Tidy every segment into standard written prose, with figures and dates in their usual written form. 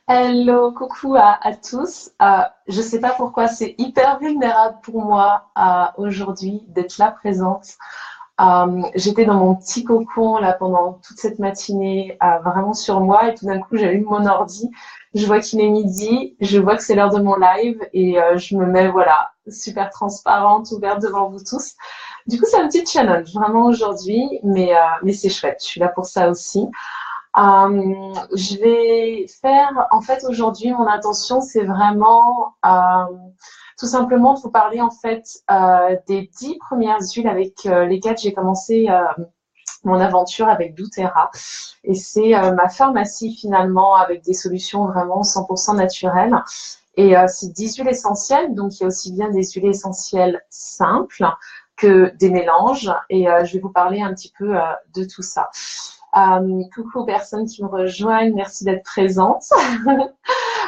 Hello, coucou à tous. Je sais pas pourquoi c'est hyper vulnérable pour moi aujourd'hui d'être là présente. J'étais dans mon petit cocon là pendant toute cette matinée, vraiment sur moi, et tout d'un coup j'allume mon ordi, je vois qu'il est midi, je vois que c'est l'heure de mon live et je me mets voilà super transparente, ouverte devant vous tous. Du coup c'est un petit challenge vraiment aujourd'hui, mais c'est chouette. Je suis là pour ça aussi. Je vais faire, en fait, aujourd'hui, mon intention, c'est vraiment tout simplement de vous parler, en fait, des 10 premières huiles avec lesquelles j'ai commencé mon aventure avec doTERRA. Et c'est ma pharmacie, finalement, avec des solutions vraiment 100% naturelles. Et c'est 10 huiles essentielles, donc il y a aussi bien des huiles essentielles simples que des mélanges. Et je vais vous parler un petit peu de tout ça. Coucou aux personnes qui me rejoignent, merci d'être présentes.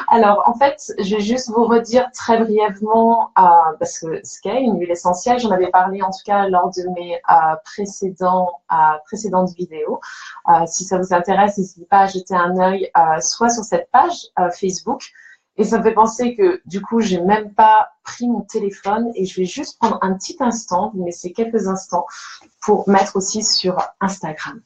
Alors, en fait, je vais juste vous redire très brièvement, parce que ce qu'est une huile essentielle, j'en avais parlé en tout cas lors de mes précédentes vidéos. Si ça vous intéresse, n'hésitez pas à jeter un œil soit sur cette page Facebook. Et ça me fait penser que du coup, j'ai même pas pris mon téléphone et je vais juste prendre un petit instant, vous me laissez quelques instants, pour mettre aussi sur Instagram.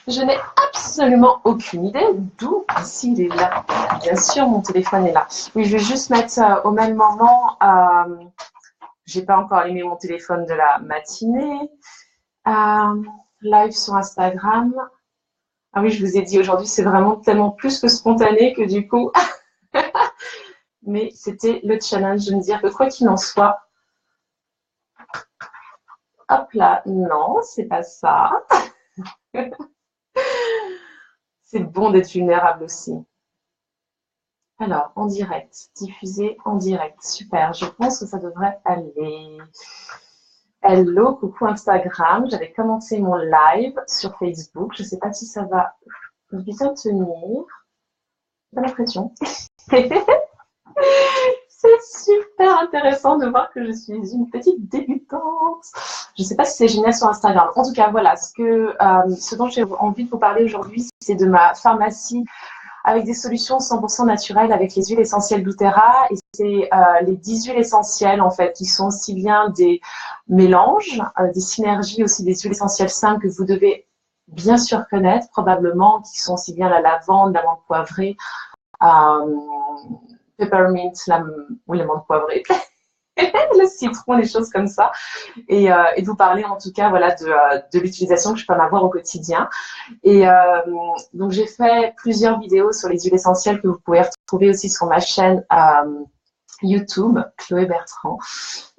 Je n'ai absolument aucune idée d'où s'il est là. Bien sûr, mon téléphone est là. Oui, je vais juste mettre au même moment. J'ai pas encore allumé mon téléphone de la matinée. Live sur Instagram. Ah oui, je vous ai dit aujourd'hui, c'est vraiment tellement plus que spontané que du coup. Mais c'était le challenge de me dire que quoi qu'il en soit, hop là, non, c'est pas ça. C'est bon d'être vulnérable aussi. Alors, en direct, diffusé en direct. Super, je pense que ça devrait aller. Hello, coucou Instagram. J'avais commencé mon live sur Facebook. Je ne sais pas si ça va bien tenir. J'ai pas l'impression. C'est super intéressant de voir que je suis une petite débutante. Je ne sais pas si c'est génial sur Instagram. En tout cas, voilà, ce dont j'ai envie de vous parler aujourd'hui, c'est de ma pharmacie avec des solutions 100% naturelles avec les huiles essentielles doTERRA. Et c'est les 10 huiles essentielles, en fait, qui sont aussi bien des mélanges, des synergies aussi des huiles essentielles simples que vous devez bien sûr connaître, probablement, qui sont aussi bien la lavande, l'amande poivrée, peppermint, ou l'amande poivrée, le citron, des choses comme ça. Et de vous parler en tout cas voilà, de l'utilisation que je peux en avoir au quotidien. Et donc j'ai fait plusieurs vidéos sur les huiles essentielles que vous pouvez retrouver aussi sur ma chaîne YouTube, Chloé Bertrand.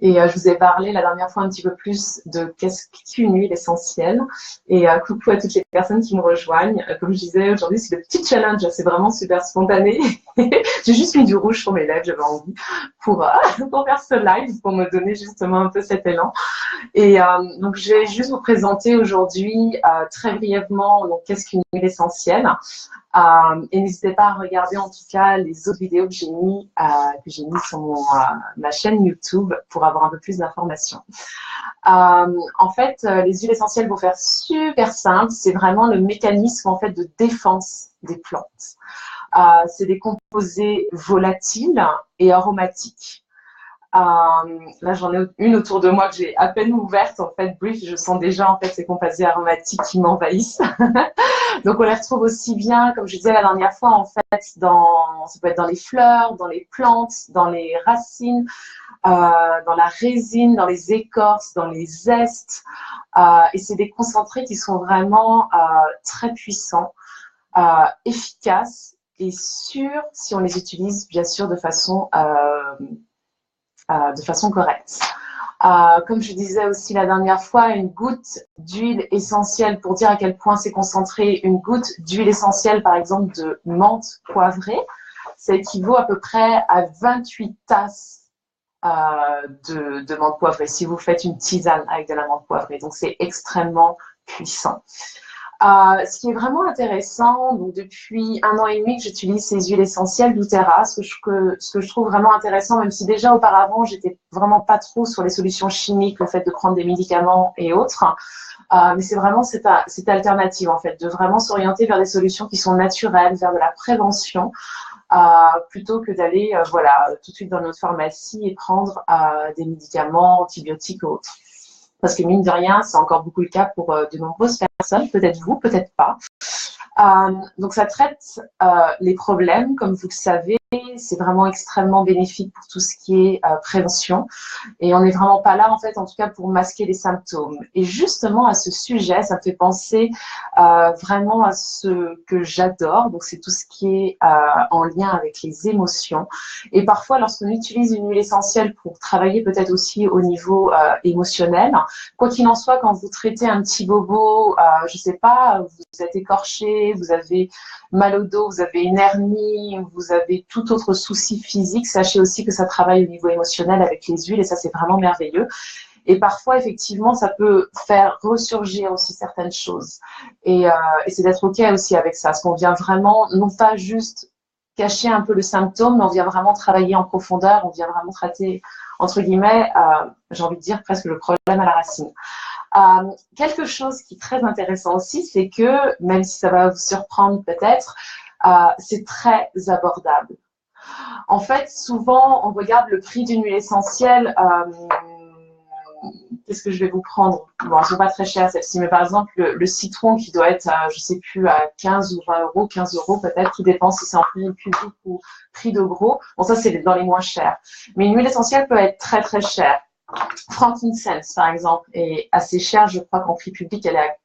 Et je vous ai parlé la dernière fois un petit peu plus de qu'est-ce qu'une huile essentielle. Et coucou à toutes les personnes qui me rejoignent. Comme je disais, aujourd'hui, c'est le petit challenge. C'est vraiment super spontané. J'ai juste mis du rouge sur mes lèvres, j'avais envie, pour faire ce live, pour me donner justement un peu cet élan. Et donc, je vais juste vous présenter aujourd'hui très brièvement qu'est-ce qu'une huile essentielle. Et n'hésitez pas à regarder en tout cas les autres vidéos que j'ai mis sur ma chaîne YouTube pour avoir un peu plus d'informations. En fait, les huiles essentielles vont faire super simple. C'est vraiment le mécanisme en fait de défense des plantes. C'est des composés volatiles et aromatiques. Là, j'en ai une autour de moi que j'ai à peine ouverte. En fait, brief, je sens déjà en fait ces composés aromatiques qui m'envahissent. Donc, on les retrouve aussi bien, comme je disais la dernière fois, en fait, ça peut être dans les fleurs, dans les plantes, dans les racines, dans la résine, dans les écorces, dans les zestes. Et c'est des concentrés qui sont vraiment très puissants, efficaces et sûrs si on les utilise, bien sûr, de façon correcte. Comme je disais aussi la dernière fois, une goutte d'huile essentielle, pour dire à quel point c'est concentré, une goutte d'huile essentielle, par exemple, de menthe poivrée, ça équivaut à peu près à 28 tasses de menthe poivrée si vous faites une tisane avec de la menthe poivrée. Donc, c'est extrêmement puissant. Ce qui est vraiment intéressant, donc depuis 1 an et demi que j'utilise ces huiles essentielles doTERRA, ce que je trouve vraiment intéressant, même si déjà auparavant j'étais vraiment pas trop sur les solutions chimiques, le fait de prendre des médicaments et autres, mais c'est vraiment cette alternative en fait, de vraiment s'orienter vers des solutions qui sont naturelles, vers de la prévention, plutôt que d'aller voilà, tout de suite dans notre pharmacie et prendre des médicaments antibiotiques ou autres. Parce que mine de rien, c'est encore beaucoup le cas pour de nombreuses personnes, peut-être vous, peut-être pas. Donc ça traite les problèmes, comme vous le savez, c'est vraiment extrêmement bénéfique pour tout ce qui est prévention. Et on n'est vraiment pas là, en fait, en tout cas, pour masquer les symptômes. Et justement, à ce sujet, ça me fait penser vraiment à ce que j'adore. Donc, c'est tout ce qui est en lien avec les émotions. Et parfois, lorsqu'on utilise une huile essentielle pour travailler peut-être aussi au niveau émotionnel, quoi qu'il en soit, quand vous traitez un petit bobo, je sais pas, vous êtes écorché, vous avez mal au dos, vous avez une hernie, vous avez tout autre souci physique, sachez aussi que ça travaille au niveau émotionnel avec les huiles et ça, c'est vraiment merveilleux. Et parfois, effectivement, ça peut faire ressurgir aussi certaines choses. Et c'est d'être OK aussi avec ça, parce qu'on vient vraiment, non pas juste cacher un peu le symptôme, mais on vient vraiment travailler en profondeur, on vient vraiment traiter, entre guillemets, j'ai envie de dire presque le problème à la racine. Quelque chose qui est très intéressant aussi, c'est que, même si ça va vous surprendre peut-être, c'est très abordable. En fait, souvent, on regarde le prix d'une huile essentielle. Qu'est-ce que je vais vous prendre? Bon, elles sont pas très chères celles-ci, mais par exemple, le citron qui doit être, je sais plus, à 15 ou 20 euros, 15 euros peut-être, tout dépend si c'est en prix public ou prix de gros. Bon, ça, c'est dans les moins chers. Mais une huile essentielle peut être très, très chère. Frankincense, par exemple, est assez cher. Je crois qu'en prix public, elle est à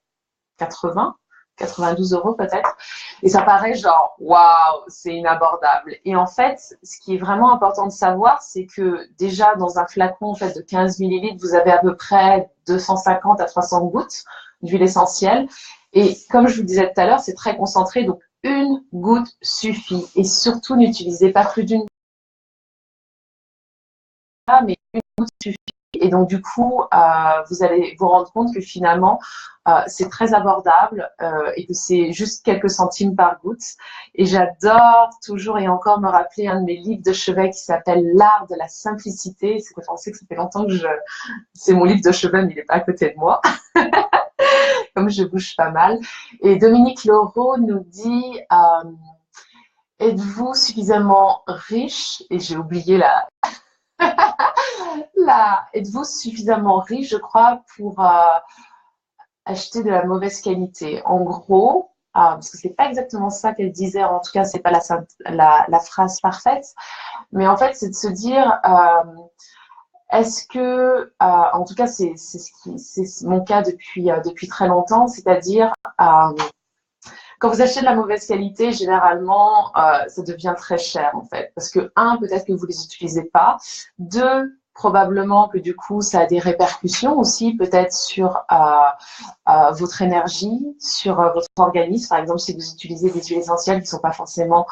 80, 92 euros peut-être. Et ça paraît genre, waouh, c'est inabordable. Et en fait, ce qui est vraiment important de savoir, c'est que déjà, dans un flacon en fait, de 15 millilitres, vous avez à peu près 250 à 300 gouttes d'huile essentielle. Et comme je vous disais tout à l'heure, c'est très concentré. Donc, une goutte suffit. Et surtout, n'utilisez pas plus d'une goutte, mais une goutte suffit. Et donc, du coup, vous allez vous rendre compte que finalement, c'est très abordable et que c'est juste quelques centimes par goutte. Et j'adore toujours et encore me rappeler un de mes livres de chevet qui s'appelle L'art de la simplicité. C'est que je pensais que ça fait longtemps que c'est mon livre de chevet, mais il n'est pas à côté de moi, comme je bouge pas mal. Et Dominique Leroux nous dit êtes-vous suffisamment riche? Et j'ai oublié êtes-vous suffisamment riche, je crois, pour acheter de la mauvaise qualité. En gros, parce que c'est pas exactement ça qu'elle disait, en tout cas, c'est pas la phrase parfaite, mais en fait, c'est de se dire, est-ce que, en tout cas, c'est mon cas depuis très longtemps, c'est-à-dire, quand vous achetez de la mauvaise qualité, généralement, ça devient très cher, en fait. Parce que, un, peut-être que vous les utilisez pas. Deux, probablement que du coup, ça a des répercussions aussi, peut-être sur votre énergie, sur votre organisme. Par exemple, si vous utilisez des huiles essentielles qui ne sont pas forcément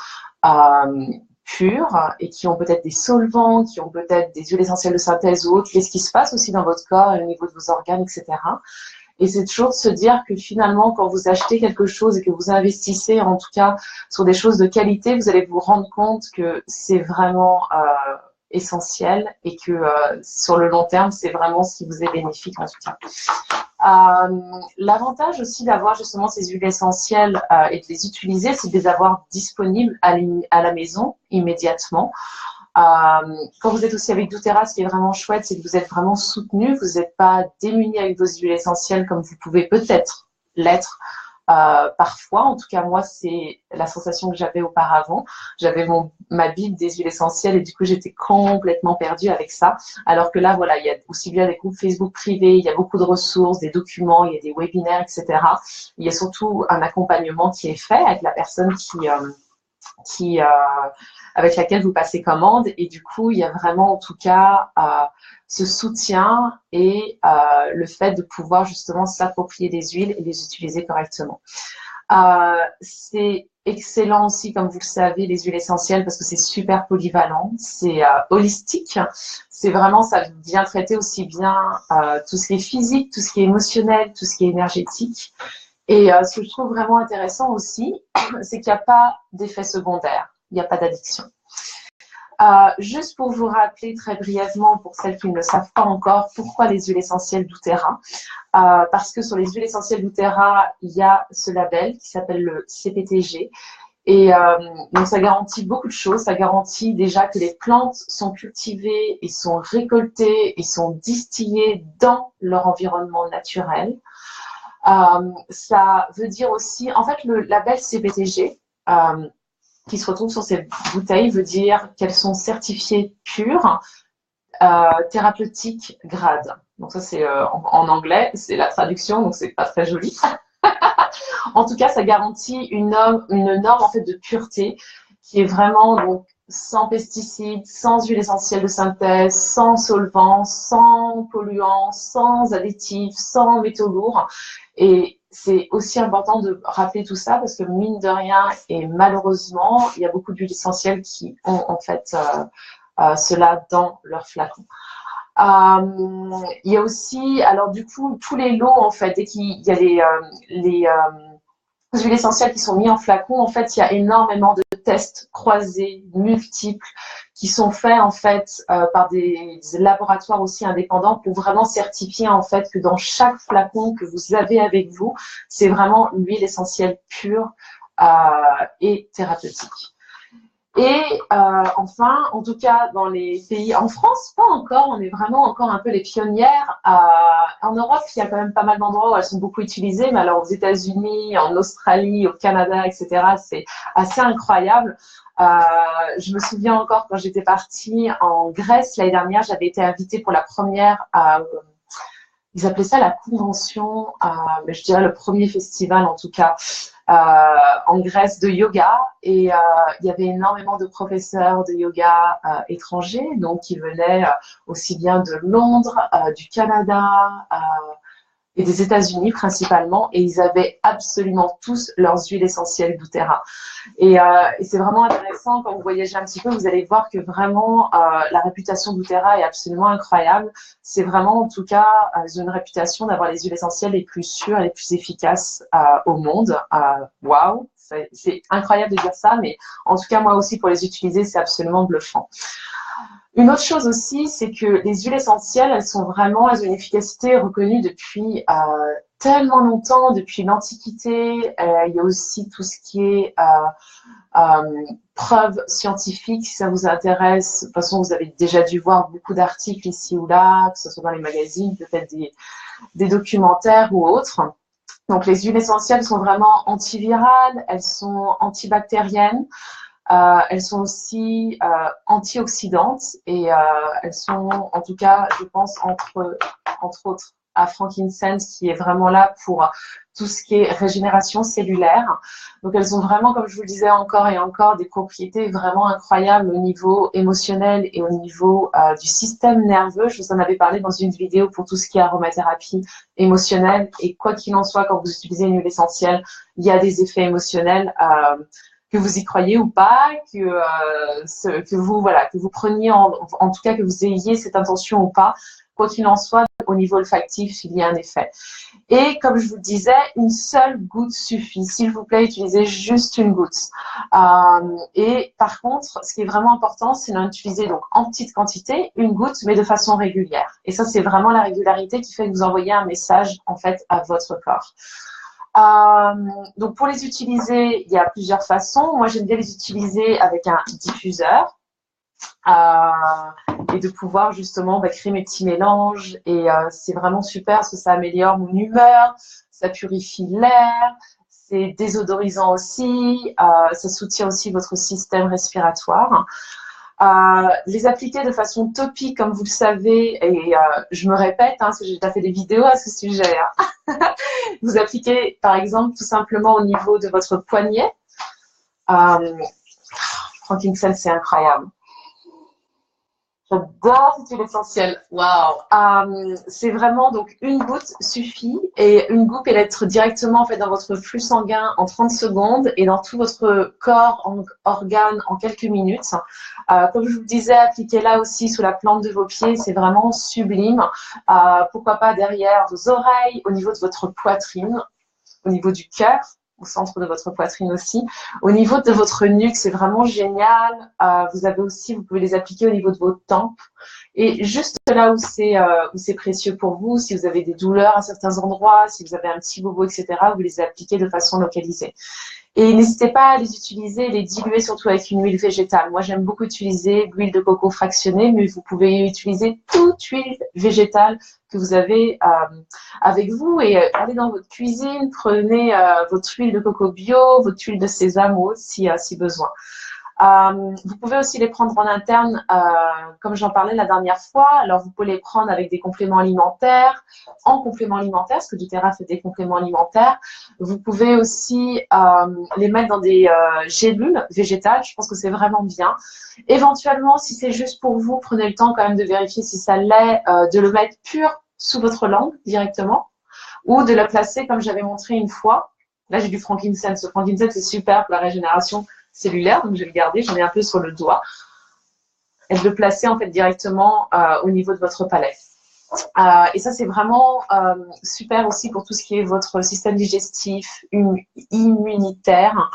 pures et qui ont peut-être des solvants, qui ont peut-être des huiles essentielles de synthèse ou autres, qu'est-ce qui se passe aussi dans votre corps, au niveau de vos organes, etc. Et c'est toujours de se dire que finalement, quand vous achetez quelque chose et que vous investissez, en tout cas, sur des choses de qualité, vous allez vous rendre compte que c'est vraiment essentiel et que sur le long terme, c'est vraiment ce qui vous est bénéfique en tout cas. L'avantage aussi d'avoir justement ces huiles essentielles et de les utiliser, c'est de les avoir disponibles à la maison immédiatement. Quand vous êtes aussi avec doTERRA, ce qui est vraiment chouette, c'est que vous êtes vraiment soutenu, vous n'êtes pas démuni avec vos huiles essentielles comme vous pouvez peut-être l'être parfois. En tout cas, moi, c'est la sensation que j'avais auparavant. J'avais ma bible des huiles essentielles et du coup, j'étais complètement perdue avec ça. Alors que là, voilà, il y a aussi bien des groupes Facebook privés, il y a beaucoup de ressources, des documents, il y a des webinaires, etc. Il y a surtout un accompagnement qui est fait avec la personne avec laquelle vous passez commande et du coup il y a vraiment en tout cas ce soutien et le fait de pouvoir justement s'approprier des huiles et les utiliser correctement. C'est excellent aussi, comme vous le savez, les huiles essentielles parce que c'est super polyvalent, c'est holistique. C'est vraiment, ça vient traiter aussi bien tout ce qui est physique, tout ce qui est émotionnel, tout ce qui est énergétique. Et ce que je trouve vraiment intéressant aussi, c'est qu'il n'y a pas d'effet secondaire, il n'y a pas d'addiction. Juste pour vous rappeler très brièvement, pour celles qui ne le savent pas encore, pourquoi les huiles essentielles doTERRA. Parce que sur les huiles essentielles doTERRA, il y a ce label qui s'appelle le CPTG. Et donc ça garantit beaucoup de choses. Ça garantit déjà que les plantes sont cultivées et sont récoltées et sont distillées dans leur environnement naturel. Ça veut dire aussi, en fait, le label CPTG, qui se retrouve sur ces bouteilles, veut dire qu'elles sont certifiées pures, thérapeutiques grade. Donc ça, c'est en anglais, c'est la traduction, donc c'est pas très joli. En tout cas, ça garantit une norme en fait de pureté qui est vraiment donc sans pesticides, sans huile essentielle de synthèse, sans solvants, sans polluants, sans additifs, sans métaux lourds. Et c'est aussi important de rappeler tout ça parce que mine de rien, et malheureusement, il y a beaucoup d'huiles essentielles qui ont en fait cela dans leur flacon. Il y a aussi, alors du coup, tous les lots en fait, dès qu'il y a les huiles essentielles qui sont mises en flacon, en fait, il y a énormément de tests croisés, multiples, qui sont faits en fait par des laboratoires aussi indépendants pour vraiment certifier en fait que dans chaque flacon que vous avez avec vous, c'est vraiment l'huile essentielle pure et thérapeutique. Et enfin, en tout cas, dans les pays, en France, pas encore, on est vraiment encore un peu les pionnières. En Europe, il y a quand même pas mal d'endroits où elles sont beaucoup utilisées, mais alors aux États-Unis, en Australie, au Canada, etc., c'est assez incroyable. Je me souviens encore quand j'étais partie en Grèce l'année dernière, j'avais été invitée pour la première, ils appelaient ça la convention, mais je dirais le premier festival en tout cas, en Grèce de yoga et il y avait énormément de professeurs de yoga étrangers, donc qui venaient aussi bien de Londres, du Canada et des États-Unis principalement, et ils avaient absolument tous leurs huiles essentielles doTERRA. Et c'est vraiment intéressant quand vous voyagez un petit peu, vous allez voir que vraiment la réputation doTERRA est absolument incroyable. C'est vraiment en tout cas ils ont une réputation d'avoir les huiles essentielles les plus sûres et les plus efficaces au monde. Waouh, c'est incroyable de dire ça, mais en tout cas moi aussi pour les utiliser c'est absolument bluffant. Une autre chose aussi, c'est que les huiles essentielles, elles ont une efficacité reconnue depuis tellement longtemps, depuis l'Antiquité. Il y a aussi tout ce qui est preuves scientifiques, si ça vous intéresse. De toute façon, vous avez déjà dû voir beaucoup d'articles ici ou là, que ce soit dans les magazines, peut-être des documentaires ou autres. Donc, les huiles essentielles sont vraiment antivirales, elles sont antibactériennes. Elles sont aussi antioxydantes et elles sont, en tout cas, je pense, entre autres, à frankincense qui est vraiment là pour tout ce qui est régénération cellulaire. Donc, elles ont vraiment, comme je vous le disais encore et encore, des propriétés vraiment incroyables au niveau émotionnel et au niveau du système nerveux. Je vous en avais parlé dans une vidéo pour tout ce qui est aromathérapie émotionnelle. Et quoi qu'il en soit, quand vous utilisez une huile essentielle, il y a des effets émotionnels que vous y croyez ou pas, que vous preniez en tout cas que vous ayez cette intention ou pas, quoi qu'il en soit, au niveau olfactif, il y a un effet. Et comme je vous le disais, une seule goutte suffit. S'il vous plaît, utilisez juste une goutte. Et par contre, ce qui est vraiment important, c'est d'en utiliser donc en petite quantité, une goutte, mais de façon régulière. Et ça, c'est vraiment la régularité qui fait que vous envoyez un message en fait à votre corps. Donc pour les utiliser, il y a plusieurs façons. Moi, j'aime bien les utiliser avec un diffuseur et de pouvoir justement créer mes petits mélanges. Et c'est vraiment super parce que ça améliore mon humeur, ça purifie l'air, c'est désodorisant aussi, ça soutient aussi votre système respiratoire. Les appliquer de façon topique, comme vous le savez, et je me répète, parce que j'ai déjà fait des vidéos à ce sujet. Vous appliquez, par exemple, tout simplement au niveau de votre poignet. Frankincense, c'est incroyable. J'adore cette huile essentielle. Waouh. C'est vraiment donc une goutte suffit et une goutte elle être directement en fait dans votre flux sanguin en 30 secondes et dans tout votre corps en organes en quelques minutes. Comme je vous le disais, appliquez-la aussi sous la plante de vos pieds, c'est vraiment sublime. Pourquoi pas derrière vos oreilles, au niveau de votre poitrine, au niveau du cœur, au centre de votre poitrine aussi. Au niveau de votre nuque, c'est vraiment génial. Vous avez aussi, vous pouvez les appliquer au niveau de vos tempes. Et juste là où c'est précieux pour vous, si vous avez des douleurs à certains endroits, si vous avez un petit bobo, etc., vous les appliquez de façon localisée. Et n'hésitez pas à les utiliser, les diluer surtout avec une huile végétale. Moi, j'aime beaucoup utiliser l'huile de coco fractionnée, mais vous pouvez utiliser toute huile végétale que vous avez avec vous et allez dans votre cuisine, prenez votre huile de coco bio, votre huile de sésame si besoin. Vous pouvez aussi les prendre en interne, comme j'en parlais la dernière fois. Alors, vous pouvez les prendre avec des compléments alimentaires, en complément alimentaire, parce que doTERRA fait des compléments alimentaires. Vous pouvez aussi les mettre dans des gélules végétales. Je pense que c'est vraiment bien. Éventuellement, si c'est juste pour vous, prenez le temps quand même de vérifier si ça l'est, de le mettre pur sous votre langue directement, ou de le placer comme j'avais montré une fois. Là, j'ai du frankincense. Le frankincense, c'est super pour la régénération cellulaire, donc je vais le garder, j'en ai un peu sur le doigt, et de le placer en fait directement au niveau de votre palais. Et ça, c'est vraiment super aussi pour tout ce qui est votre système digestif, immunitaire,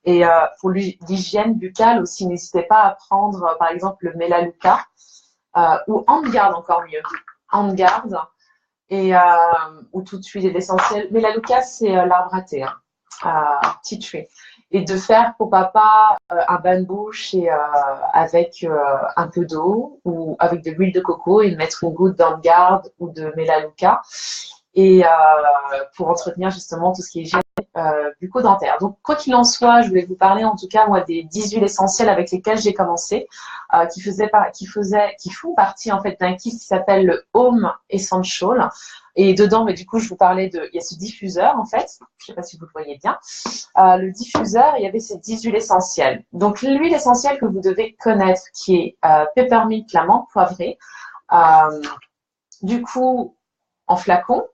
et pour l'hygiène buccale aussi. N'hésitez pas à prendre, par exemple, le Melaleuca, ou Handguard, encore mieux. Handguard, et ou toute huile essentielle. Melaleuca, c'est l'arbre à thé, tea tree. Et de faire, pourquoi pas, un bain de bouche et, avec un peu d'eau ou avec de l'huile de coco et de mettre une goutte d'Handguard ou de Melaleuca et pour entretenir justement tout ce qui est hygiène bucco-dentaire. Donc, quoi qu'il en soit, je voulais vous parler en tout cas, moi, des 10 huiles essentielles avec lesquelles j'ai commencé, qui font partie en fait d'un kit qui s'appelle le Home Essential. Et dedans, mais du coup, je vous parlais il y a ce diffuseur en fait, je ne sais pas si vous le voyez bien, le diffuseur, il y avait ces 10 huiles essentielles. Donc, l'huile essentielle que vous devez connaître, qui est peppermint, la menthe poivrée, du coup, en flacon.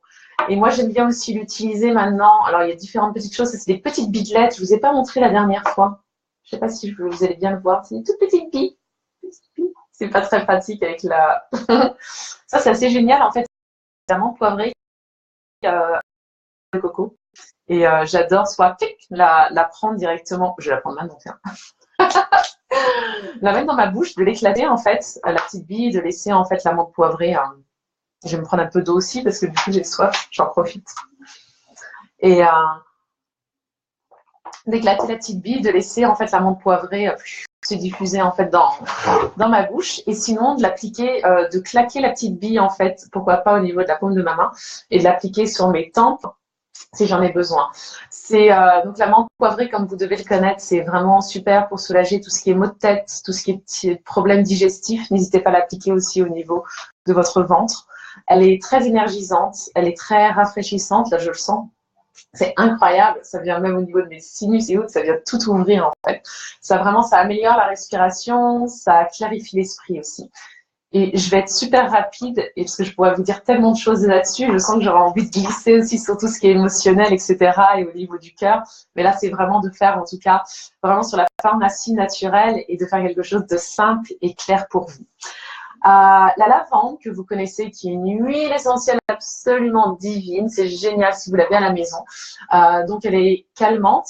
Et moi, j'aime bien aussi l'utiliser maintenant. Alors, il y a différentes petites choses. C'est des petites bidelettes. Je ne vous ai pas montré la dernière fois. Je ne sais pas si vous allez bien le voir. C'est une toute petite bille. C'est pas très pratique avec la... Ça, c'est assez génial. En fait, c'est la menthe poivrée de coco. Et j'adore soit la prendre directement. Je vais la prendre maintenant, tiens. La mettre dans ma bouche, de l'éclater, en fait, la petite bille, de laisser, en fait, la menthe poivrée... Je vais me prendre un peu d'eau aussi parce que du coup j'ai soif, j'en profite. Et d'éclater la petite bille, de laisser en fait la menthe poivrée se diffuser en fait dans ma bouche. Et sinon de l'appliquer, de claquer la petite bille en fait, pourquoi pas au niveau de la paume de ma main, et de l'appliquer sur mes tempes si j'en ai besoin. C'est donc la menthe poivrée, comme vous devez le connaître, c'est vraiment super pour soulager tout ce qui est maux de tête, tout ce qui est problèmes digestifs. N'hésitez pas à l'appliquer aussi au niveau de votre ventre. Elle est très énergisante, elle est très rafraîchissante, là je le sens, c'est incroyable, ça vient même au niveau de mes sinus et autres, ça vient tout ouvrir en fait. Ça améliore la respiration, ça clarifie l'esprit aussi. Et je vais être super rapide, et parce que je pourrais vous dire tellement de choses là-dessus, je sens que j'aurais envie de glisser aussi sur tout ce qui est émotionnel, etc. et au niveau du cœur. Mais là, c'est vraiment de faire, en tout cas, vraiment sur la pharmacie naturelle et de faire quelque chose de simple et clair pour vous. La lavande que vous connaissez, qui est une huile essentielle absolument divine, c'est génial si vous l'avez à la maison. Donc elle est calmante,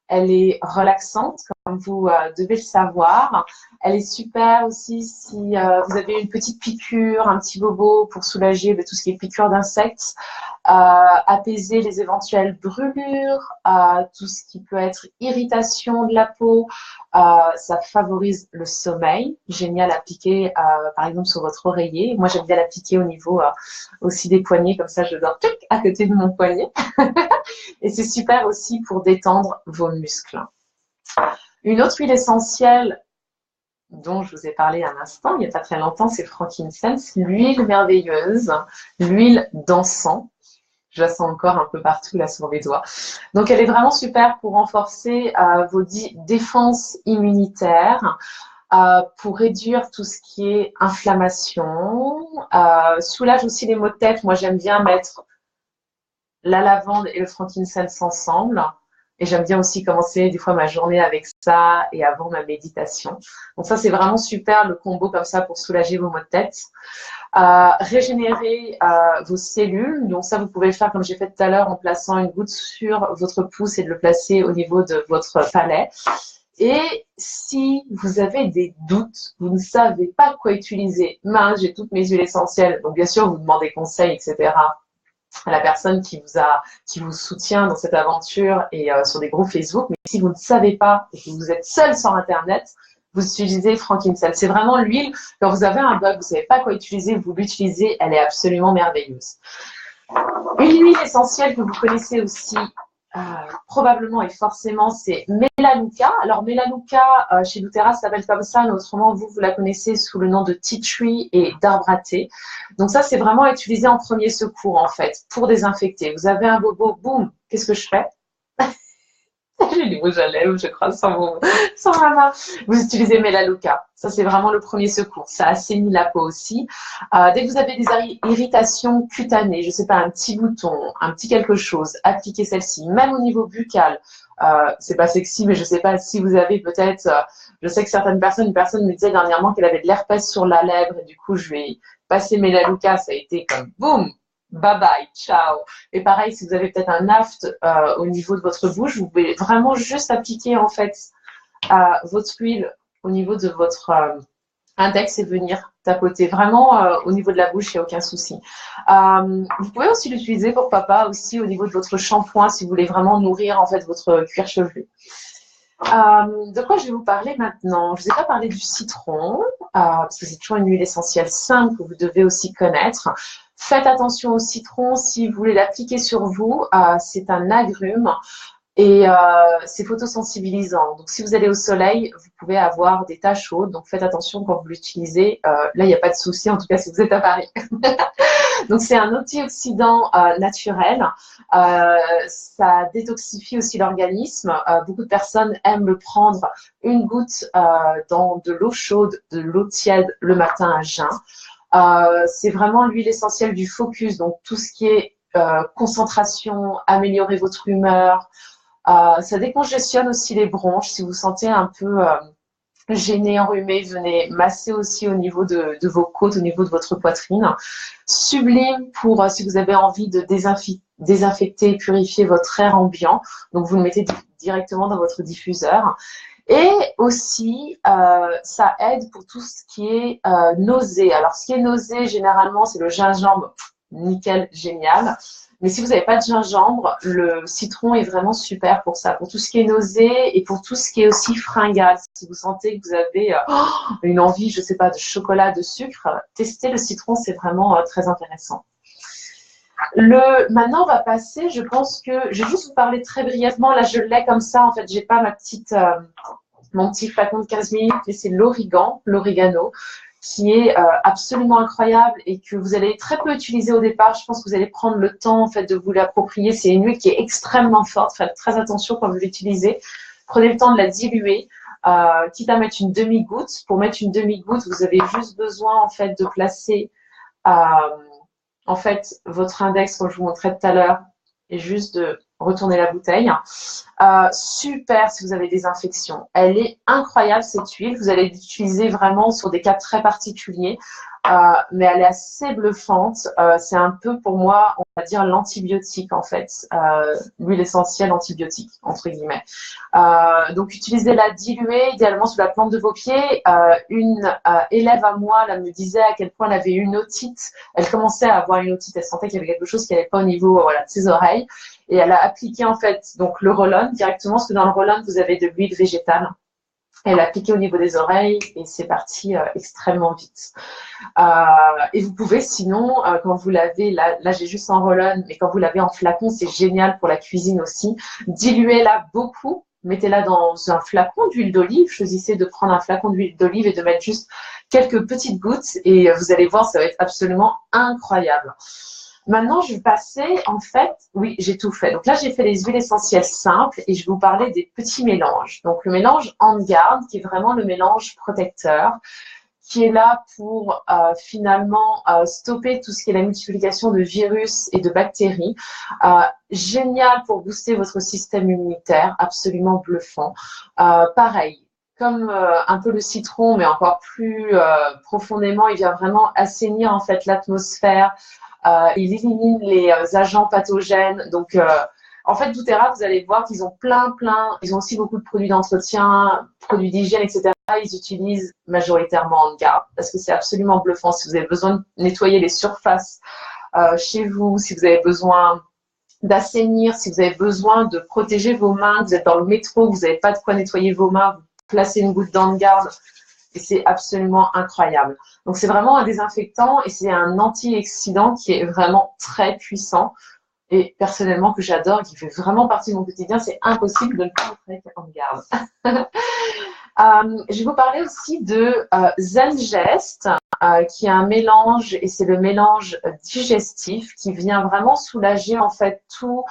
elle est relaxante, comme vous devez le savoir. Elle est super aussi si vous avez une petite piqûre, un petit bobo pour soulager tout ce qui est piqûre d'insectes, apaiser les éventuelles brûlures, tout ce qui peut être irritation de la peau. Ça favorise le sommeil. Génial à appliquer par exemple sur votre oreiller. Moi j'aime bien l'appliquer au niveau aussi des poignets, comme ça je dors à côté de mon poignet. Et c'est super aussi pour détendre vos muscles. Une autre huile essentielle dont je vous ai parlé un instant, il n'y a pas très longtemps, c'est frankincense, l'huile merveilleuse, l'huile d'encens. Je la sens encore un peu partout là sur mes doigts. Donc elle est vraiment super pour renforcer vos défenses immunitaires, pour réduire tout ce qui est inflammation, soulage aussi les maux de tête. Moi, j'aime bien mettre la lavande et le frankincense ensemble. Et j'aime bien aussi commencer des fois ma journée avec ça et avant ma méditation. Donc ça, c'est vraiment super le combo comme ça pour soulager vos maux de tête. Régénérer vos cellules. Donc ça, vous pouvez le faire comme j'ai fait tout à l'heure en plaçant une goutte sur votre pouce et de le placer au niveau de votre palais. Et si vous avez des doutes, vous ne savez pas quoi utiliser, mince, j'ai toutes mes huiles essentielles. Donc bien sûr, vous demandez conseil, etc. à la personne qui vous soutient dans cette aventure et sur des groupes Facebook. Mais si vous ne savez pas et que vous êtes seul sur Internet, vous utilisez frankincense. C'est vraiment l'huile. Quand vous avez un bug, vous ne savez pas quoi utiliser, vous l'utilisez, elle est absolument merveilleuse. Une huile essentielle que vous connaissez aussi probablement et forcément, c'est Melaleuca. Alors Melaleuca, chez doTERRA, ça s'appelle comme ça, mais autrement, vous la connaissez sous le nom de tea tree et d'arbre à thé. Donc ça, c'est vraiment utilisé en premier secours, en fait, pour désinfecter. Vous avez un bobo, boum, qu'est-ce que je fais? J'ai du rouge à lèvres, je crois, sans ma main. Vous utilisez Melaleuca. Ça, c'est vraiment le premier secours. Ça assainit la peau aussi. Dès que vous avez des irritations cutanées, je ne sais pas, un petit bouton, un petit quelque chose, appliquez celle-ci. Même au niveau buccal, c'est pas sexy, mais je ne sais pas si vous avez peut-être... je sais que une personne me disait dernièrement qu'elle avait de l'herpès sur la lèvre. Et du coup, je lui ai passé Melaleuca. Ça a été comme boum, bye bye, ciao. Et pareil, si vous avez peut-être un aft au niveau de votre bouche, vous pouvez vraiment juste appliquer en fait votre huile au niveau de votre index et venir tapoter. Vraiment au niveau de la bouche, il n'y a aucun souci. Vous pouvez aussi l'utiliser, pourquoi pas, aussi au niveau de votre shampoing si vous voulez vraiment nourrir en fait votre cuir chevelu. De quoi je vais vous parler maintenant? Je ne vous ai pas parlé du citron, parce que c'est toujours une huile essentielle simple que vous devez aussi connaître. Faites attention au citron si vous voulez l'appliquer sur vous. C'est un agrume et c'est photosensibilisant. Donc, si vous allez au soleil, vous pouvez avoir des taches chaudes. Donc, faites attention quand vous l'utilisez. Là, il n'y a pas de souci, en tout cas si vous êtes à Paris. Donc, c'est un antioxydant naturel. Ça détoxifie aussi l'organisme. Beaucoup de personnes aiment le prendre une goutte dans de l'eau chaude, de l'eau tiède le matin à jeun. C'est vraiment l'huile essentielle du focus, donc tout ce qui est concentration, améliorer votre humeur. Ça décongestionne aussi les bronches. Si vous sentez un peu gêné, enrhumé, venez masser aussi au niveau de vos côtes, au niveau de votre poitrine. Sublime pour si vous avez envie de désinfecter et purifier votre air ambiant. Donc vous le mettez directement dans votre diffuseur. Et aussi, ça aide pour tout ce qui est nausée. Alors, ce qui est nausée, généralement, c'est le gingembre. Nickel, génial. Mais si vous n'avez pas de gingembre, le citron est vraiment super pour ça. Pour tout ce qui est nausée et pour tout ce qui est aussi fringale. Si vous sentez que vous avez une envie, je ne sais pas, de chocolat, de sucre, testez le citron, c'est vraiment très intéressant. Maintenant, on va passer, je pense que je vais juste vous parler très brièvement. Là, je l'ai comme ça. En fait, j'ai pas mon petit flacon de 15 minutes, mais c'est l'origano, qui est absolument incroyable et que vous allez très peu utiliser au départ. Je pense que vous allez prendre le temps en fait de vous l'approprier. C'est une huile qui est extrêmement forte. Faites très attention quand vous l'utilisez. Prenez le temps de la diluer. Quitte à mettre une demi-goutte. Pour mettre une demi-goutte, vous avez juste besoin en fait de placer en fait votre index, comme je vous montrais tout à l'heure, et juste de retourner la bouteille. Super si vous avez des infections. Elle est incroyable cette huile. Vous allez l'utiliser vraiment sur des cas très particuliers. Mais elle est assez bluffante. C'est un peu pour moi, on va dire, l'antibiotique en fait. L'huile essentielle antibiotique, entre guillemets. Donc utilisez-la diluée, idéalement sous la plante de vos pieds. Une élève à moi là, me disait à quel point elle avait une otite. Elle commençait à avoir une otite. Elle sentait qu'il y avait quelque chose qui n'allait pas au niveau voilà, de ses oreilles. Et elle a appliqué en fait donc le roll-on directement, parce que dans le roll-on, vous avez de l'huile végétale. Elle a appliqué au niveau des oreilles et c'est parti extrêmement vite. Et vous pouvez sinon, quand vous l'avez, là j'ai juste en roll-on, mais quand vous l'avez en flacon, c'est génial pour la cuisine aussi. Diluez-la beaucoup, mettez-la dans un flacon d'huile d'olive. Choisissez de prendre un flacon d'huile d'olive et de mettre juste quelques petites gouttes et vous allez voir, ça va être absolument incroyable. Maintenant, je vais passer, en fait, oui, j'ai tout fait. Donc là, j'ai fait les huiles essentielles simples et je vais vous parler des petits mélanges. Donc le mélange On Guard, qui est vraiment le mélange protecteur, qui est là pour finalement stopper tout ce qui est la multiplication de virus et de bactéries. Génial pour booster votre système immunitaire, absolument bluffant. Pareil, comme un peu le citron, mais encore plus profondément, il vient vraiment assainir en fait l'atmosphère. Il élimine les agents pathogènes. Donc, en fait, doTERRA, vous allez voir qu'ils ont plein. Ils ont aussi beaucoup de produits d'entretien, produits d'hygiène, etc. Ils utilisent majoritairement On Guard parce que c'est absolument bluffant. Si vous avez besoin de nettoyer les surfaces chez vous, si vous avez besoin d'assainir, si vous avez besoin de protéger vos mains, vous êtes dans le métro, vous n'avez pas de quoi nettoyer vos mains, vous placez une goutte d'On Guard et c'est absolument incroyable. Donc c'est vraiment un désinfectant et c'est un antioxydant qui est vraiment très puissant et personnellement que j'adore, qui fait vraiment partie de mon quotidien. C'est impossible de ne pas mettre On Guard. Je vais vous parler aussi de Zengest, qui est un mélange, et c'est le mélange digestif qui vient vraiment soulager en fait tous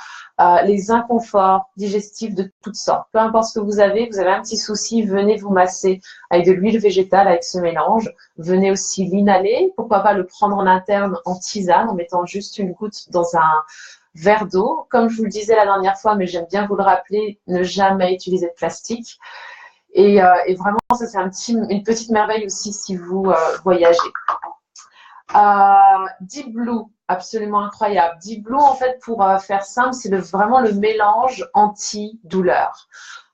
les inconforts digestifs de toutes sortes. Peu importe ce que vous avez un petit souci, venez vous masser avec de l'huile végétale avec ce mélange. Venez aussi l'inhaler, pourquoi pas le prendre en interne en tisane en mettant juste une goutte dans un verre d'eau. Comme je vous le disais la dernière fois, mais j'aime bien vous le rappeler, ne jamais utiliser de plastique. Et vraiment, ça c'est une petite merveille aussi si vous voyagez. Deep Blue, absolument incroyable. Deep Blue, en fait, pour faire simple, c'est vraiment le mélange anti-douleur.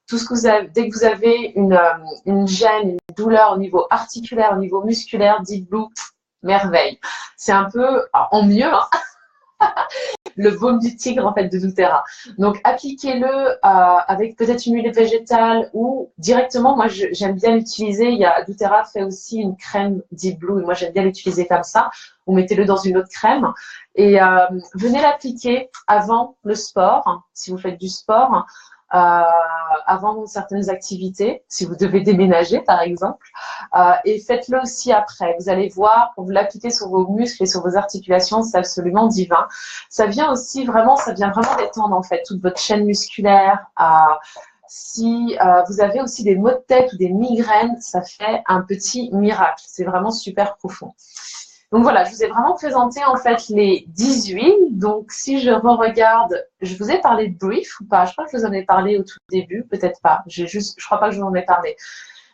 Tout ce que vous avez, dès que vous avez une gêne, une douleur au niveau articulaire, au niveau musculaire, Deep Blue, merveille. C'est un peu, en mieux, hein, le baume du tigre en fait de doTERRA. Donc appliquez-le avec peut-être une huile végétale ou directement. Moi j'aime bien l'utiliser. doTERRA fait aussi une crème Deep Blue et moi j'aime bien l'utiliser comme ça. Vous mettez-le dans une autre crème et venez l'appliquer avant le sport, hein, si vous faites du sport. Avant certaines activités, si vous devez déménager par exemple, et faites-le aussi après. Vous allez voir, quand vous l'appliquez sur vos muscles et sur vos articulations, c'est absolument divin. Ça vient vraiment détendre en fait toute votre chaîne musculaire. Si vous avez aussi des maux de tête ou des migraines, ça fait un petit miracle. C'est vraiment super profond. Donc voilà, je vous ai vraiment présenté en fait les 10 huiles. Donc si je re-regarde, je vous ai parlé de Brief ou pas? Je crois que je vous en ai parlé au tout début, peut-être pas. Je crois pas que je vous en ai parlé.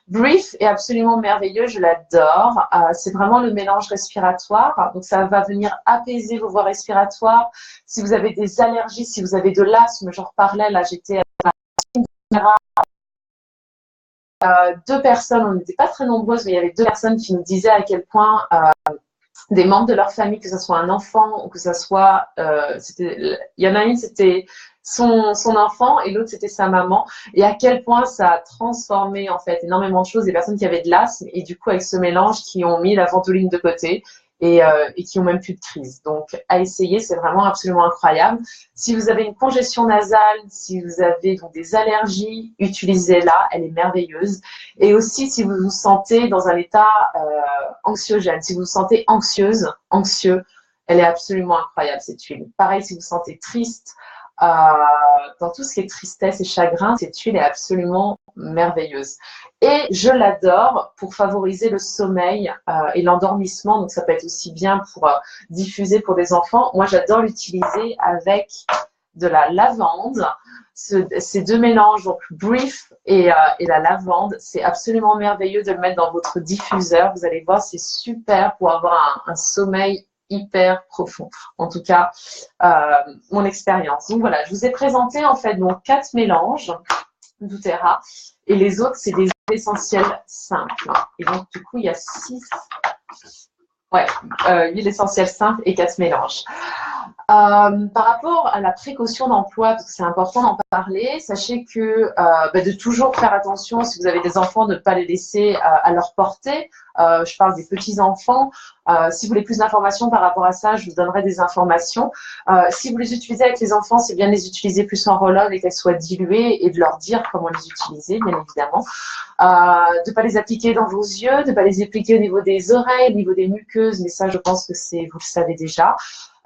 Brief est absolument merveilleux, je l'adore. C'est vraiment le mélange respiratoire. Donc ça va venir apaiser vos voies respiratoires. Si vous avez des allergies, si vous avez de l'asthme, j'en reparlais, là j'étais deux personnes, on n'était pas très nombreuses, mais il y avait deux personnes qui nous disaient à quel point des membres de leur famille, que ce soit un enfant ou que ce soit, il y en a une, c'était son enfant et l'autre, c'était sa maman. Et à quel point ça a transformé en fait énormément de choses. Des personnes qui avaient de l'asthme et du coup avec ce mélange qui ont mis la ventoline de côté et qui ont même plus de crise. Donc à essayer, c'est vraiment absolument incroyable. Si vous avez une congestion nasale, si vous avez donc des allergies, utilisez-la, elle est merveilleuse. Et aussi si vous vous sentez dans un état anxiogène, si vous vous sentez anxieux, elle est absolument incroyable cette huile. Pareil si vous vous sentez triste, dans tout ce qui est tristesse et chagrin, cette huile est absolument merveilleuse. Et je l'adore pour favoriser le sommeil et l'endormissement. Donc ça peut être aussi bien pour diffuser pour des enfants. Moi j'adore l'utiliser avec de la lavande. Ces deux mélanges, donc Brief et la lavande, c'est absolument merveilleux de le mettre dans votre diffuseur. Vous allez voir, c'est super pour avoir un sommeil hyper profond. En tout cas, mon expérience. Donc voilà, je vous ai présenté en fait donc 4 mélanges doTERRA et les autres, c'est des huiles essentielles simples. Et donc du coup, il y a 6 huiles essentielles simples et 4 mélanges. Par rapport à la précaution d'emploi, parce que c'est important d'en parler, sachez que de toujours faire attention, si vous avez des enfants, de ne pas les laisser à leur portée. Je parle des petits-enfants. Si vous voulez plus d'informations par rapport à ça, je vous donnerai des informations. Si vous les utilisez avec les enfants, c'est bien de les utiliser plus en roll-on et qu'elles soient diluées et de leur dire comment les utiliser, bien évidemment. De ne pas les appliquer dans vos yeux, de ne pas les appliquer au niveau des oreilles, au niveau des muqueuses, mais ça, je pense que vous le savez déjà.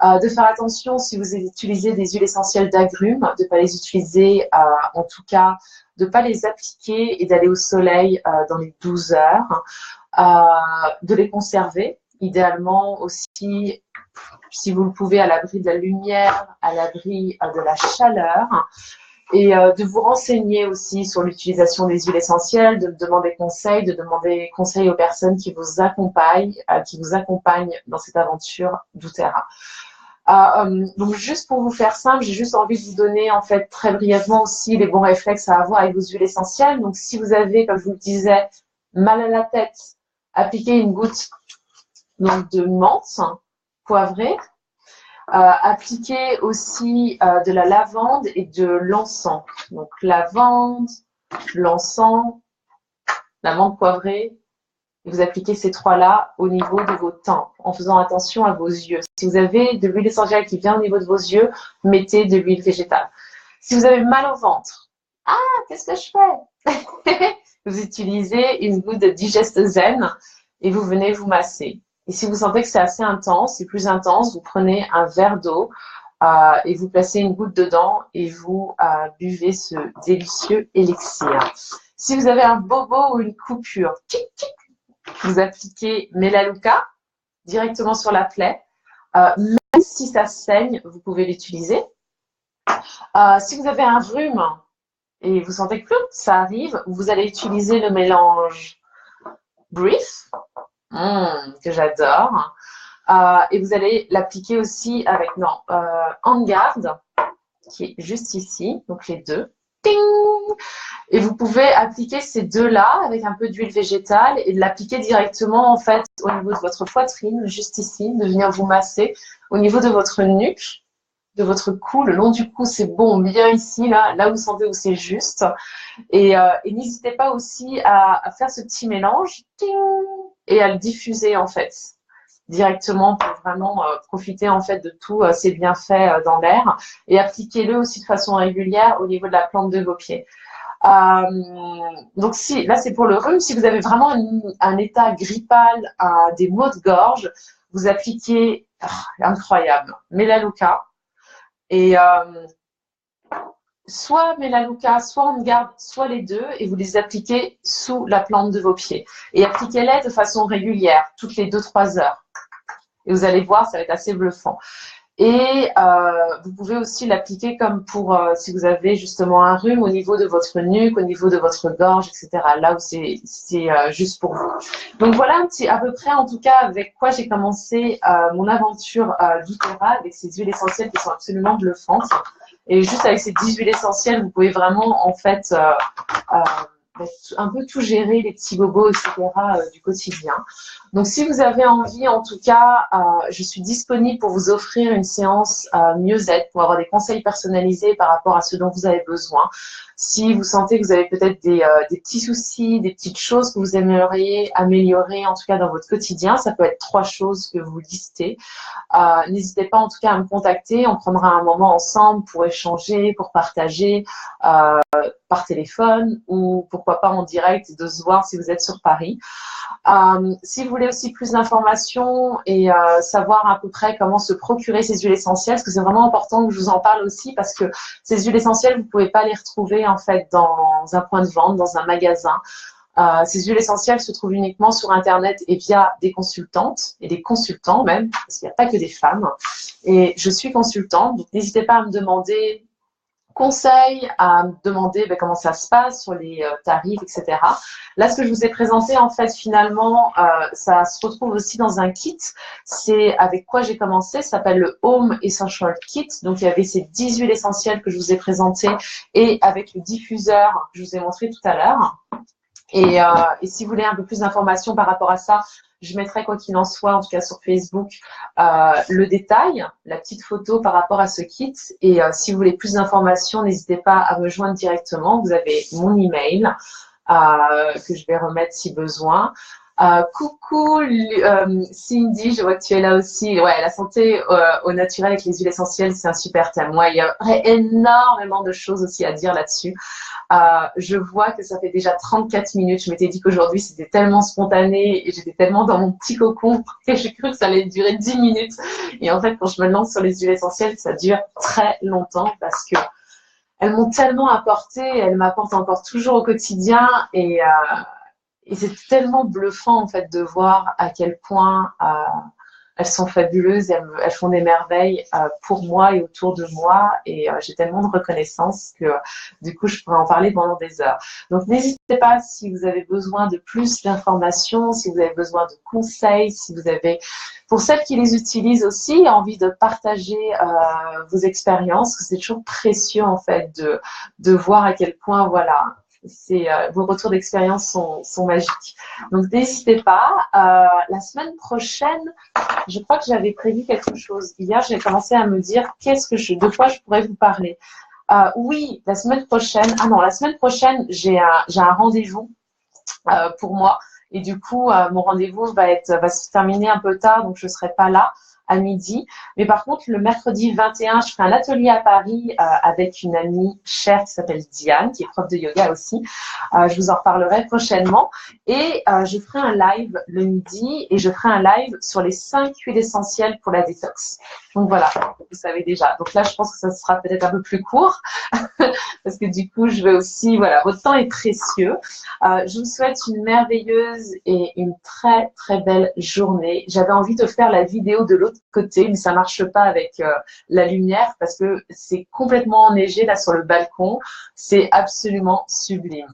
De faire attention si vous utilisez des huiles essentielles d'agrumes, de ne pas les utiliser, en tout cas, de ne pas les appliquer et d'aller au soleil dans les 12 heures. De les conserver, idéalement aussi, si vous le pouvez, à l'abri de la lumière, à l'abri de la chaleur. Et de vous renseigner aussi sur l'utilisation des huiles essentielles, de demander conseil aux personnes qui vous accompagnent dans cette aventure doTERRA. Donc juste pour vous faire simple, j'ai juste envie de vous donner en fait très brièvement aussi les bons réflexes à avoir avec vos huiles essentielles. Donc si vous avez, comme je vous le disais, mal à la tête, appliquez une goutte donc, de menthe poivrée. Appliquez aussi de la lavande et de l'encens. Donc lavande, l'encens, la menthe poivrée. Et vous appliquez ces trois-là au niveau de vos tempes, en faisant attention à vos yeux. Si vous avez de l'huile essentielle qui vient au niveau de vos yeux, mettez de l'huile végétale. Si vous avez mal au ventre, qu'est-ce que je fais? Vous utilisez une goutte de Digest Zen et vous venez vous masser. Et si vous sentez que c'est assez intense, c'est plus intense, vous prenez un verre d'eau et vous placez une goutte dedans et vous buvez ce délicieux élixir. Si vous avez un bobo ou une coupure, vous appliquez Melaleuca directement sur la plaie. Même si ça saigne, vous pouvez l'utiliser. Si vous avez un rhume et vous sentez que ça arrive, vous allez utiliser le mélange Brief, que j'adore. Et vous allez l'appliquer aussi avec En Garde, qui est juste ici, donc les deux. Ting! Et vous pouvez appliquer ces deux-là avec un peu d'huile végétale et de l'appliquer directement en fait au niveau de votre poitrine, juste ici, de venir vous masser au niveau de votre nuque, de votre cou, le long du cou, c'est bon, bien ici, là où vous sentez où c'est juste. Et n'hésitez pas aussi à faire ce petit mélange et à le diffuser en fait directement pour vraiment profiter en fait de tous ces bienfaits dans l'air et appliquez-le aussi de façon régulière au niveau de la plante de vos pieds. Donc là c'est pour le rhume. Si vous avez vraiment un état grippal, des maux de gorge, vous appliquez incroyable Melaleuca et soit Melaleuca, soit En Garde, soit les deux, et vous les appliquez sous la plante de vos pieds. Et appliquez-les de façon régulière, toutes les 2-3 heures. Et vous allez voir, ça va être assez bluffant. Et vous pouvez aussi l'appliquer comme pour si vous avez justement un rhume au niveau de votre nuque, au niveau de votre gorge, etc. Là où c'est juste pour vous. Donc voilà à peu près en tout cas avec quoi j'ai commencé mon aventure doTERRA avec ces huiles essentielles qui sont absolument bluffantes. Et juste avec ces 10 huiles essentielles, vous pouvez vraiment en fait un peu tout gérer, les petits bobos, etc. Du quotidien. Donc, si vous avez envie, en tout cas, je suis disponible pour vous offrir une séance mieux-être, pour avoir des conseils personnalisés par rapport à ce dont vous avez besoin. Si vous sentez que vous avez peut-être des petits soucis, des petites choses que vous aimeriez améliorer, en tout cas dans votre quotidien, ça peut être 3 choses que vous listez. N'hésitez pas en tout cas à me contacter, on prendra un moment ensemble pour échanger, pour partager par téléphone ou pourquoi pas en direct de se voir si vous êtes sur Paris. Si vous voulez aussi plus d'informations et savoir à peu près comment se procurer ces huiles essentielles, parce que c'est vraiment important que je vous en parle aussi parce que ces huiles essentielles, vous ne pouvez pas les retrouver en fait dans un point de vente, dans un magasin. Ces huiles essentielles se trouvent uniquement sur Internet et via des consultantes et des consultants même, parce qu'il n'y a pas que des femmes. Et je suis consultante, donc n'hésitez pas à me demander conseils, à me demander comment ça se passe sur les tarifs, etc. Là, ce que je vous ai présenté, en fait, finalement, ça se retrouve aussi dans un kit. C'est avec quoi j'ai commencé. Ça s'appelle le Home Essential Kit. Donc, il y avait ces 10 huiles essentielles que je vous ai présentées et avec le diffuseur que je vous ai montré tout à l'heure. Et si vous voulez un peu plus d'informations par rapport à ça, je mettrai quoi qu'il en soit, en tout cas sur Facebook, le détail, la petite photo par rapport à ce kit. Et si vous voulez plus d'informations, n'hésitez pas à me joindre directement. Vous avez mon email que je vais remettre si besoin. Coucou Cindy, je vois que tu es là aussi. Ouais, la santé au naturel avec les huiles essentielles, c'est un super thème. Ouais, il y a énormément de choses aussi à dire là-dessus. Je vois que ça fait déjà 34 minutes. Je m'étais dit qu'aujourd'hui, c'était tellement spontané et j'étais tellement dans mon petit cocon que j'ai cru que ça allait durer 10 minutes. Et en fait, quand je me lance sur les huiles essentielles, ça dure très longtemps parce que elles m'ont tellement apporté, elles m'apportent encore toujours au quotidien et c'est tellement bluffant en fait de voir à quel point elles sont fabuleuses, elles font des merveilles pour moi et autour de moi et j'ai tellement de reconnaissance que du coup je pourrais en parler pendant des heures. Donc n'hésitez pas si vous avez besoin de plus d'informations, si vous avez besoin de conseils, si vous avez, pour celles qui les utilisent aussi, envie de partager vos expériences, c'est toujours précieux en fait de voir à quel point voilà. Vos retours d'expérience sont magiques. Donc n'hésitez pas. La semaine prochaine, je crois que j'avais prévu quelque chose. Hier, j'ai commencé à me dire de quoi je pourrais vous parler. Oui, la semaine prochaine. Ah non, la semaine prochaine, j'ai un rendez-vous pour moi. Et du coup, mon rendez-vous va se terminer un peu tard, donc je ne serai pas là à midi. Mais par contre, le mercredi 21, je ferai un atelier à Paris avec une amie chère qui s'appelle Diane, qui est prof de yoga aussi. Je vous en reparlerai prochainement. Et je ferai un live le midi et je ferai un live sur les 5 huiles essentielles pour la détox. Donc voilà, vous savez déjà. Donc là, je pense que ça sera peut-être un peu plus court parce que du coup, je vais aussi, voilà, votre temps est précieux. Je vous souhaite une merveilleuse et une très, très belle journée. J'avais envie de faire la vidéo de l'autre côté, mais ça marche pas avec la lumière parce que c'est complètement enneigé là sur le balcon. C'est absolument sublime.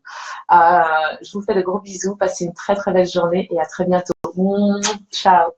Je vous fais de gros bisous. Passez une très, très belle journée et à très bientôt. Ciao.